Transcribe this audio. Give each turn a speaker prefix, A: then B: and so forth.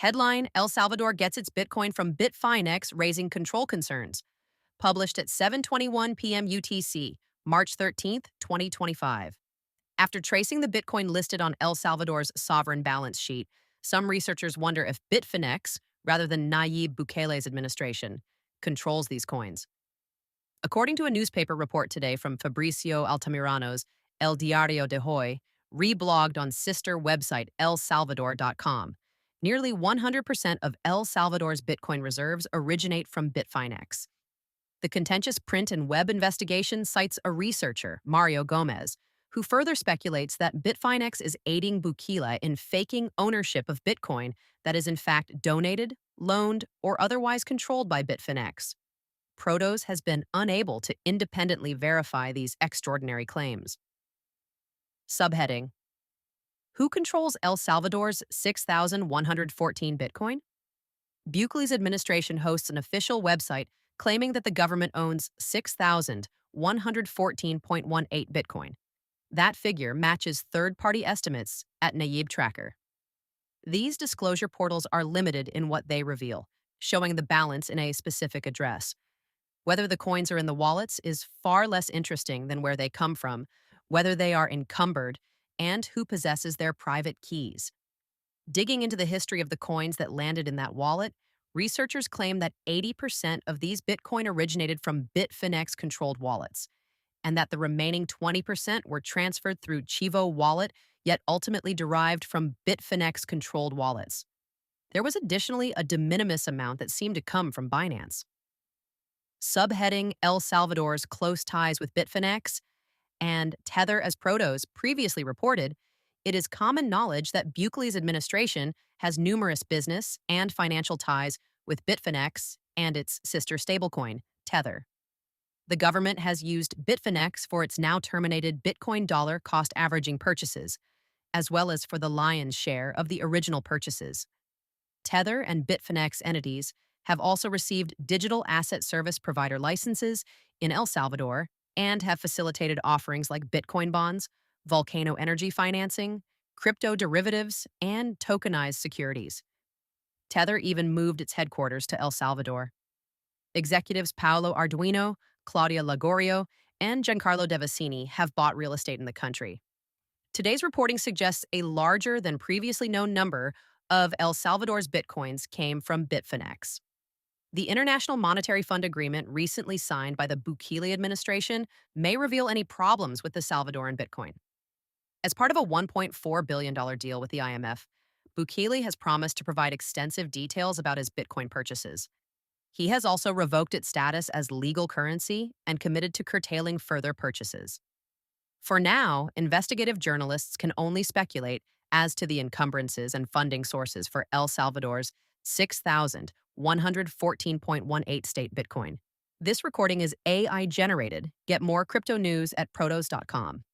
A: Headline: El Salvador gets its Bitcoin from Bitfinex, raising control concerns. Published at 7:21 p.m. UTC, March 13th, 2025. After tracing the Bitcoin listed on El Salvador's sovereign balance sheet, some researchers wonder if Bitfinex, rather than Nayib Bukele's administration, controls these coins. According to a newspaper report today from Fabricio Altamirano's El Diario de Hoy, reblogged on sister website elsalvador.com, nearly 100% of El Salvador's Bitcoin reserves originate from Bitfinex. The contentious print and web investigation cites a researcher, Mario Gomez, who further speculates that Bitfinex is aiding Bukele in faking ownership of Bitcoin that is in fact donated, loaned, or otherwise controlled by Bitfinex. Protos has been unable to independently verify these extraordinary claims. Subheading: Who controls El Salvador's 6,114 Bitcoin? Bukele's administration hosts an official website claiming that the government owns 6,114.18 Bitcoin. That figure matches third-party estimates at Nayib Tracker. These disclosure portals are limited in what they reveal, showing the balance in a specific address. Whether the coins are in the wallets is far less interesting than where they come from, whether they are encumbered, and who possesses their private keys. Digging into the history of the coins that landed in that wallet, researchers claim that 80% of these Bitcoin originated from Bitfinex-controlled wallets, and that the remaining 20% were transferred through Chivo Wallet, yet ultimately derived from Bitfinex-controlled wallets. There was additionally a de minimis amount that seemed to come from Binance. Subheading: El Salvador's close ties with Bitfinex and Tether. As Protos previously reported, it is common knowledge that Bukele's administration has numerous business and financial ties with Bitfinex and its sister stablecoin, Tether. The government has used Bitfinex for its now terminated Bitcoin dollar cost averaging purchases, as well as for the lion's share of the original purchases. Tether and Bitfinex entities have also received digital asset service provider licenses in El Salvador and have facilitated offerings like Bitcoin bonds, volcano energy financing, crypto derivatives, and tokenized securities. Tether even moved its headquarters to El Salvador. Executives Paolo Arduino, Claudia Lagorio, and Giancarlo Devasini have bought real estate in the country. Today's reporting suggests a larger than previously known number of El Salvador's Bitcoins came from Bitfinex. The International Monetary Fund agreement recently signed by the Bukele administration may reveal any problems with the Salvadoran Bitcoin. As part of a $1.4 billion deal with the IMF, Bukele has promised to provide extensive details about his Bitcoin purchases. He has also revoked its status as legal currency and committed to curtailing further purchases. For now, investigative journalists can only speculate as to the encumbrances and funding sources for El Salvador's 6,114.18 state Bitcoin. This recording is AI generated. Get more crypto news at protos.com.